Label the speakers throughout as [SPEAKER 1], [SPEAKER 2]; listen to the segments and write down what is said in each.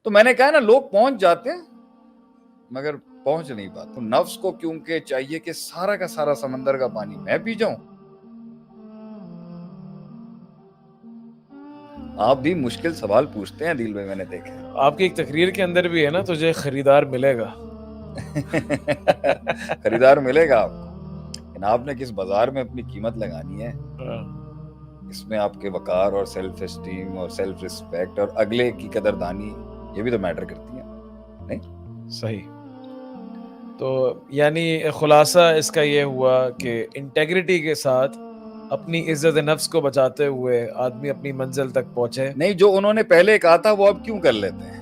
[SPEAKER 1] تو میں نے کہا نا لوگ پہنچ جاتے ہیں مگر پہنچ نہیں پاتے. نفس کو کیونکہ چاہیے کہ سارا کا سارا سمندر کا پانی میں پی جاؤں. آپ بھی مشکل سوال پوچھتے ہیں عدیل بھائی, میں نے دیکھا.
[SPEAKER 2] آپ کی ایک تقریر کے اندر بھی ہے نا, تجھے خریدار ملے گا.
[SPEAKER 1] خریدار ملے گا آپ کو, لیکن آپ نے کس بازار میں اپنی قیمت لگانی ہے, اس میں آپ کے وقار اور سیلف اسٹیم اور سیلف ریسپیکٹ اور اگلے کی قدردانی, یہ بھی تو میٹر کرتی ہیں, نہیں؟
[SPEAKER 2] صحیح. تو یعنی خلاصہ اس کا یہ ہوا کہ انٹیگریٹی کے ساتھ اپنی عزت نفس کو بچاتے ہوئے آدمی اپنی منزل تک پہنچے.
[SPEAKER 1] نہیں, جو انہوں نے پہلے کہا تھا وہ اب کیوں کر لیتے ہیں؟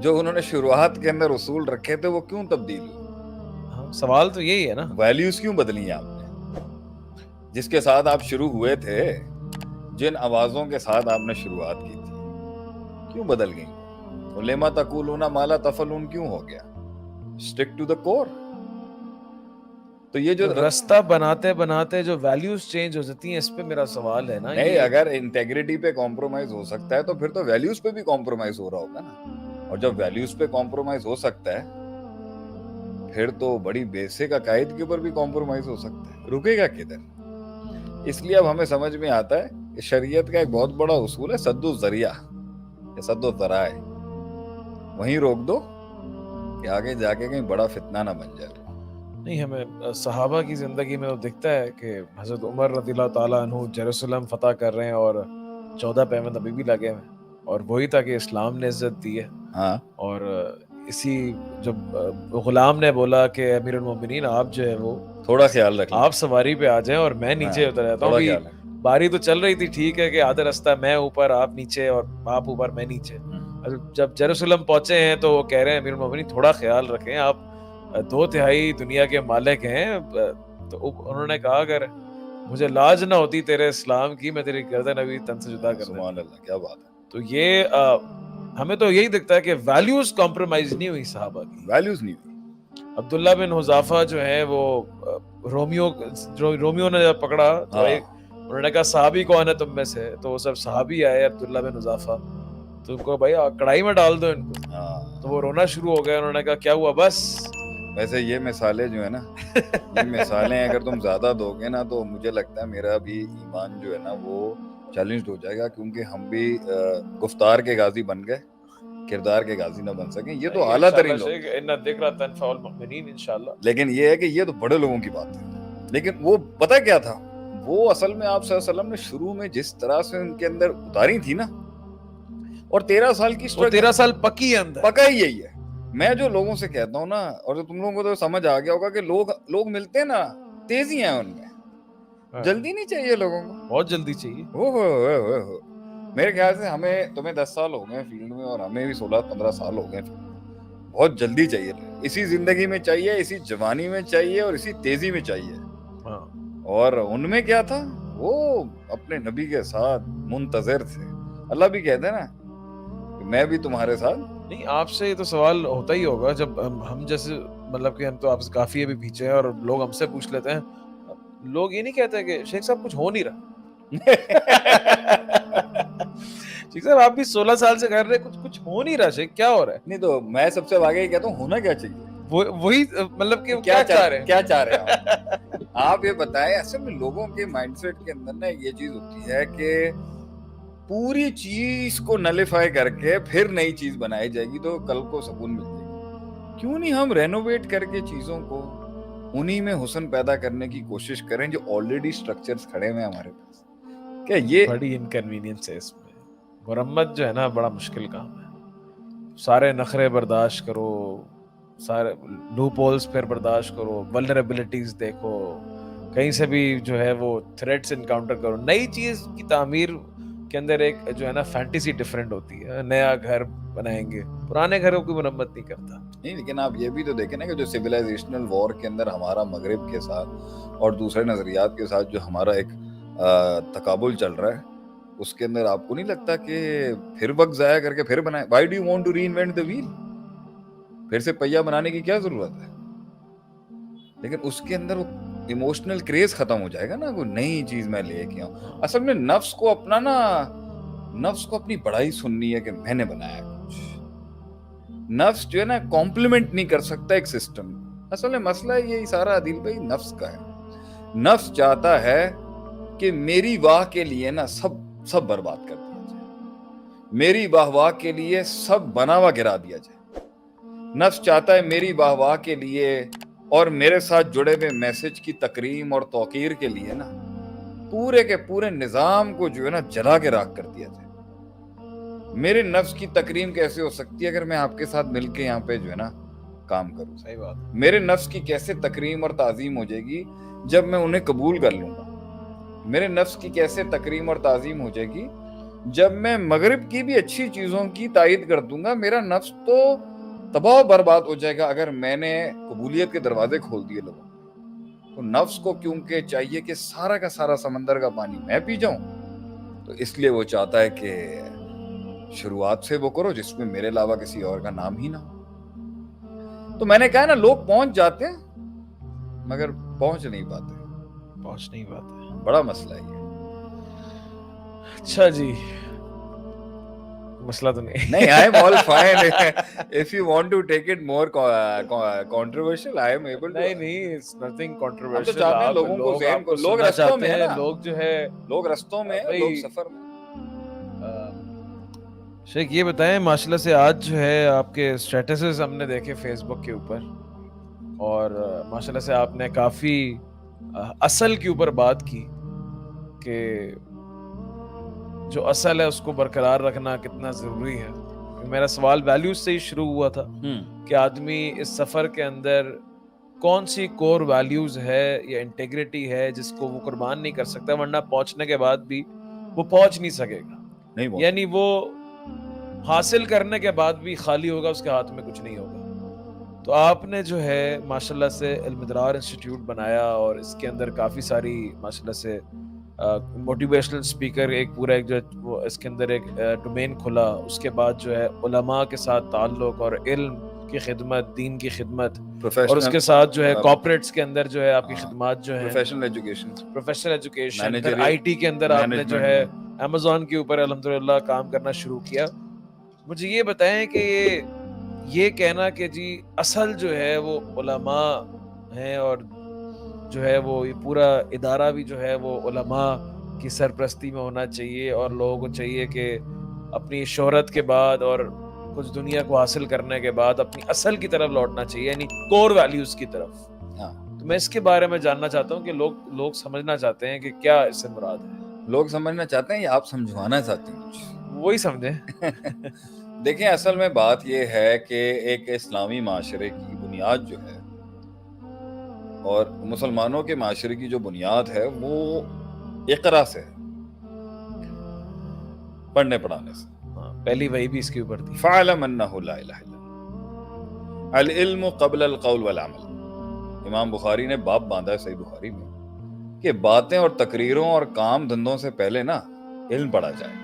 [SPEAKER 1] جو انہوں نے شروعات کے اندر اصول رکھے تھے وہ کیوں تبدیل ہوئے؟
[SPEAKER 2] سوال تو یہی ہے نا,
[SPEAKER 1] ویلیوز کیوں بدلی ہیں آپ نے؟ جس کے ساتھ آپ شروع ہوئے تھے, جن آوازوں کے ساتھ آپ نے شروعات کی تھی, کیوں بدل گئی؟ لما تقولون ما لا تفعلون کیوں ہو گیا؟ اسٹک ٹو دا کور. تو یہ جو
[SPEAKER 2] رستہ بناتے بناتے جو ویلیوز چینج ہو جاتی ہیں, اس پہ میرا سوال ہے نا.
[SPEAKER 1] نہیں, اگر انٹیگریٹی پہ کمپرومائز ہو سکتا ہے تو پھر تو ویلیوز پہ بھی کمپرومائز ہو رہا ہوگا نا. اور جب ویلیوز پہ کمپرومائز ہو سکتا ہے پھر تو بڑی بیسک عقائد کے اوپر بھی کمپرومائز ہو سکتا ہے. رکے گا کدھر؟ اس لیے اب ہمیں سمجھ میں آتا ہے کہ شریعت کا ایک بہت بڑا اصول ہے سد الذریعہ یا سد الذرائع. وہیں روک دو کہ آگے جا کے کہیں بڑا فتنہ نہ بن جائے.
[SPEAKER 2] نہیں, ہمیں صحابہ کی زندگی میں تو دکھتا ہے کہ حضرت عمر رضی اللہ تعالیٰ عنہ جیروسلم فتح کر رہے ہیں اور 14 پیوند ابھی بھی لگے ہوئے, اور وہی تھا کہ اسلام نے عزت دی ہے.
[SPEAKER 1] ہاں,
[SPEAKER 2] اور اسی جب غلام نے بولا کہ امیر المومنین آپ جو ہے وہ
[SPEAKER 1] تھوڑا خیال رکھ لیں,
[SPEAKER 2] آپ سواری پہ آ جائیں اور میں نیچے اتر جاتا ہوں. ابھی باری تو چل رہی تھی, ٹھیک ہے کہ آدھا رستہ میں اوپر آپ نیچے اور آپ اوپر میں نیچے. جب جیروسلم پہنچے ہیں تو وہ کہہ رہے ہیں امیر المومنین تھوڑا خیال رکھیں, آپ 2/3 دنیا کے مالک ہیں. تو انہوں نے کہا اگر مجھے لاج نہ ہوتی تیرے اسلام کی, میں تیری گردن ابھی تن سے جدا کر دیتا.
[SPEAKER 1] سبحان اللہ, کیا بات ہے.
[SPEAKER 2] تو یہ ہمیں تو یہی دکھتا ہے کہ ویلیوز کمپرومائز نہیں ہوئی صحابہ کی.
[SPEAKER 1] ویلیوز نہیں ہوئی.
[SPEAKER 2] عبداللہ بن حذافہ جو ہے وہ رومیو نے جب پکڑا تو انہوں نے کہا صحابی کون ہے تم میں سے, تو وہ سب صحابی آئے عبداللہ بن حذافہ, تو ان کو بھائی کڑائی میں ڈال دو ان کو. تو وہ رونا شروع ہو گیا. انہوں نے کہا کیا ہوا بس.
[SPEAKER 1] ویسے یہ مثالیں جو ہے نا, یہ مثالیں اگر تم زیادہ دو گے نا تو مجھے لگتا ہے میرا بھی ایمان جو ہے نا وہ چیلنجڈ ہو جائے گا, کیونکہ ہم بھی گفتار کے غازی بن گئے, کردار کے غازی نہ بن سکیں. یہ تو اعلیٰ ترین لوگ, لیکن یہ ہے کہ یہ تو بڑے لوگوں کی بات ہے. لیکن وہ پتہ کیا تھا, وہ اصل میں آپ صلی اللہ علیہ وسلم نے شروع میں جس طرح سے ان کے اندر اتاری تھی نا, اور 13 سال کی
[SPEAKER 2] 13 سال پکی ہے اندر,
[SPEAKER 1] پکا ہی یہی ہے. میں جو لوگوں سے کہتا ہوں نا, اور تم لوگوں کو تو سمجھ آ گیا ہوگا کہ لوگ ملتے ہیں نا, تیزی ہیں ان میں, جلدی نہیں چاہیے لوگوں کو,
[SPEAKER 2] بہت جلدی چاہیے.
[SPEAKER 1] ہو میرے خیال سے ہمیں تمہیں 10 سال ہو گئے فیلڈ میں اور ہمیں بھی 16-15 سال ہو گئے فیلڈ میں. بہت جلدی چاہیے, اسی زندگی میں چاہیے, اسی جوانی میں چاہیے اور اسی تیزی میں چاہیے. اور ان میں کیا تھا, وہ اپنے نبی کے ساتھ منتظر تھے. اللہ بھی کہتے ہیں نا کہ میں بھی تمہارے ساتھ.
[SPEAKER 2] نہیں, آپ سے تو سوال ہوتا ہی ہوگا جب ہم جیسے مطلب کہ ہم تو آپ سے کافی ابھی پیچھے ہیں, اور لوگ ہم سے پوچھ لیتے ہیں, لوگ یہ نہیں کہتے کہ شیخ صاحب کچھ ہو نہیں رہا. شیخ صاحب آپ بھی 16 سال سے کر رہے, کچھ ہو نہیں رہا. شیخ کیا ہو رہا ہے؟
[SPEAKER 1] نہیں تو میں سب سے آگے کہتا ہوں ہونا کیا چاہیے,
[SPEAKER 2] وہی مطلب کہ کیا چاہ رہے ہیں,
[SPEAKER 1] کیا چاہ رہے ہیں آپ یہ بتائیں. اصل میں لوگوں کے مائنڈ سیٹ کے اندر نا یہ چیز ہوتی ہے کہ پوری چیز کو نلیفائی کر کے پھر نئی چیز بنائی جائے گی تو کل کو سکون مل جائے گی. کیوں نہیں ہم رینوویٹ کر کے چیزوں کو انہی میں حسن پیدا کرنے کی کوشش کریں جو آلریڈی سٹرکچرز کھڑے ہوئے ہیں ہمارے پاس. کہ یہ
[SPEAKER 2] بڑی انکنوینئنس ہے اس میں. مرمت جو ہے نا بڑا مشکل کام ہے. سارے نخرے برداشت کرو, سارے لوپ ہولز پھر برداشت کرو, ولنریبلٹیز دیکھو, کہیں سے بھی جو ہے وہ تھریٹس انکاؤنٹر کرو. نئی چیز کی تعمیر کے اندر ایک جو ہے نا فینٹیسی ڈیفرنٹ ہوتی ہے. نیا گھر بنائیں گے, پرانے گھروں کی مرمت نہیں کرتا.
[SPEAKER 1] نہیں, لیکن آپ یہ بھی تو دیکھیں نا کہ جو سویلائزیشنل وار کے اندر ہمارا مغرب کے ساتھ اور دوسرے نظریات کے ساتھ جو ہمارا ایک تقابل چل رہا ہے, اس کے اندر آپ کو نہیں لگتا کہ پھر وقت ضائع کر کے پھر بنائیں؟ Why do you want to reinvent the wheel? پھر سے پہیا بنانے کی کیا ضرورت ہے؟ لیکن اس کے اندر وہ ایموشنل کریز ختم ہو جائے گا نا, کوئی نئی چیز میں لے کے آؤں. اصل میں نفس کو اپنا نا نفس کو اپنی بڑائی سننی ہے کہ میں نے بنایا کچھ. نفس جو ہے نا کمپلیمنٹ نہیں کر سکتا ایک سسٹم. اصل میں مسئلہ یہی سارا عادل بھائی نفس کا ہے. نفس چاہتا ہے کہ میری واہ کے لیے نا سب برباد کر دیا جائے, میری واہ واہ کے لیے سب بنا ہوا گرا دیا جائے. نفس چاہتا ہے میری واہ واہ کے لیے اور میرے ساتھ جڑے ہوئے میسج کی تکریم اور توقیر کے لیے نا پورے کے پورے نظام کو جو ہے نا جلا کے راکھ کر دیا جائے. میرے نفس کی تکریم کیسے ہو سکتی ہے اگر میں آپ کے ساتھ مل کے یہاں پہ جو ہے نا کام کروں؟
[SPEAKER 2] صحیح بات.
[SPEAKER 1] میرے نفس کی کیسے تکریم اور تعظیم ہو جائے گی جب میں انہیں قبول کر لوں گا؟ میرے نفس کی کیسے تکریم اور تعظیم ہو جائے گی جب میں مغرب کی بھی اچھی چیزوں کی تائید کر دوں گا؟ میرا نفس تو تباہ و برباد ہو جائے گا اگر میں نے قبولیت کے دروازے کھول دیے لوگوں. تو نفس کو کیونکہ چاہیے کہ سارا کا سارا سمندر کا پانی میں پی جاؤں, تو اس لیے وہ چاہتا ہے کہ شروعات سے وہ کرو جس میں میرے علاوہ کسی اور کا نام ہی نہ ہو. تو میں نے کہا نا لوگ پہنچ جاتے ہیں مگر پہنچ نہیں پاتے. بڑا مسئلہ ہے یہ.
[SPEAKER 2] اچھا جی, مسئلہ تو نہیں.
[SPEAKER 1] I am all fine. If you want to take it more controversial, I am able to.
[SPEAKER 2] نہیں, it's nothing
[SPEAKER 1] ہم تو
[SPEAKER 2] controversial.
[SPEAKER 1] چاہتے ہیں
[SPEAKER 2] آپ
[SPEAKER 1] لوگوں کو ذہن کو, لوگ
[SPEAKER 2] سننا
[SPEAKER 1] رستوں میں
[SPEAKER 2] چاہتے
[SPEAKER 1] ہیں
[SPEAKER 2] ہیں,
[SPEAKER 1] نا,
[SPEAKER 2] لوگ جو ہے
[SPEAKER 1] لوگ رستوں میں ہیں, لوگ سفر میں.
[SPEAKER 2] شیخ یہ بتائیں, ماشاءاللہ سے آج جو ہے آپ کے اسٹیٹسز ہم نے دیکھے فیس بک کے اوپر, اور ماشاءاللہ سے آپ نے کافی اصل کے اوپر بات کی کہ جو اصل ہے اس کو برقرار رکھنا کتنا ضروری ہے. میرا سوال ویلیوز سے ہی شروع ہوا تھا کہ آدمی اس سفر کے اندر کون سی کور ویلیوز ہے یا انٹیگریٹی ہے جس کو وہ قربان نہیں کر سکتا, ورنہ پہنچنے کے بعد بھی وہ پہنچ نہیں سکے گا. یعنی وہ حاصل کرنے کے بعد بھی خالی ہوگا, اس کے ہاتھ میں کچھ نہیں ہوگا. تو آپ نے جو ہے ماشاءاللہ سے علم درار انسٹیٹیوٹ بنایا, اور اس کے اندر کافی ساری ماشاءاللہ سے موٹیویشنل اسپیکر, ایک پورا ایک جو اس کے اندر ایک ڈومین کھلا. اس کے بعد جو ہے علماء کے ساتھ تعلق اور علم کی خدمت, دین کی خدمت, اور اس کے ساتھ جو ہے کارپوریٹس کے اندر جو ہے آپ کی خدمات جو ہیں, پروفیشنل ایجوکیشن, پھر آئی ٹی کے اندر آپ نے جو ہے امیزون کے اوپر الحمدللہ کام کرنا شروع کیا. مجھے یہ بتائیں کہ یہ کہنا کہ جی اصل جو ہے وہ علماء ہیں, اور جو ہے وہ یہ پورا ادارہ بھی جو ہے وہ علماء کی سرپرستی میں ہونا چاہیے, اور لوگوں کو چاہیے کہ اپنی شہرت کے بعد اور کچھ دنیا کو حاصل کرنے کے بعد اپنی اصل کی طرف لوٹنا چاہیے, یعنی کور ویلیوز کی طرف. تو میں اس کے بارے میں جاننا چاہتا ہوں کہ لوگ سمجھنا چاہتے ہیں کہ کیا اس سے مراد ہے.
[SPEAKER 1] لوگ سمجھنا چاہتے ہیں یا آپ سمجھوانا چاہتے ہیں کچھ؟
[SPEAKER 2] وہی سمجھیں.
[SPEAKER 1] دیکھیں, اصل میں بات یہ ہے کہ ایک اسلامی معاشرے کی بنیاد جو ہے اور مسلمانوں کے معاشرے کی جو بنیاد ہے وہ اقرا سے ہے, پڑھنے پڑھانے سے.
[SPEAKER 2] پہلی وحی بھی اس کے اوپر تھی,
[SPEAKER 1] فَاعْلَمْ أَنَّهُ لَا إِلَهَ إِلَّا اللَّهُ الْعِلْمُ قَبْلَ الْقَوْلِ وَالْعَمَلِ. امام بخاری نے باب باندھا ہے صحیح بخاری میں کہ باتیں اور تقریروں اور کام دھندوں سے پہلے نا علم پڑھا جائے.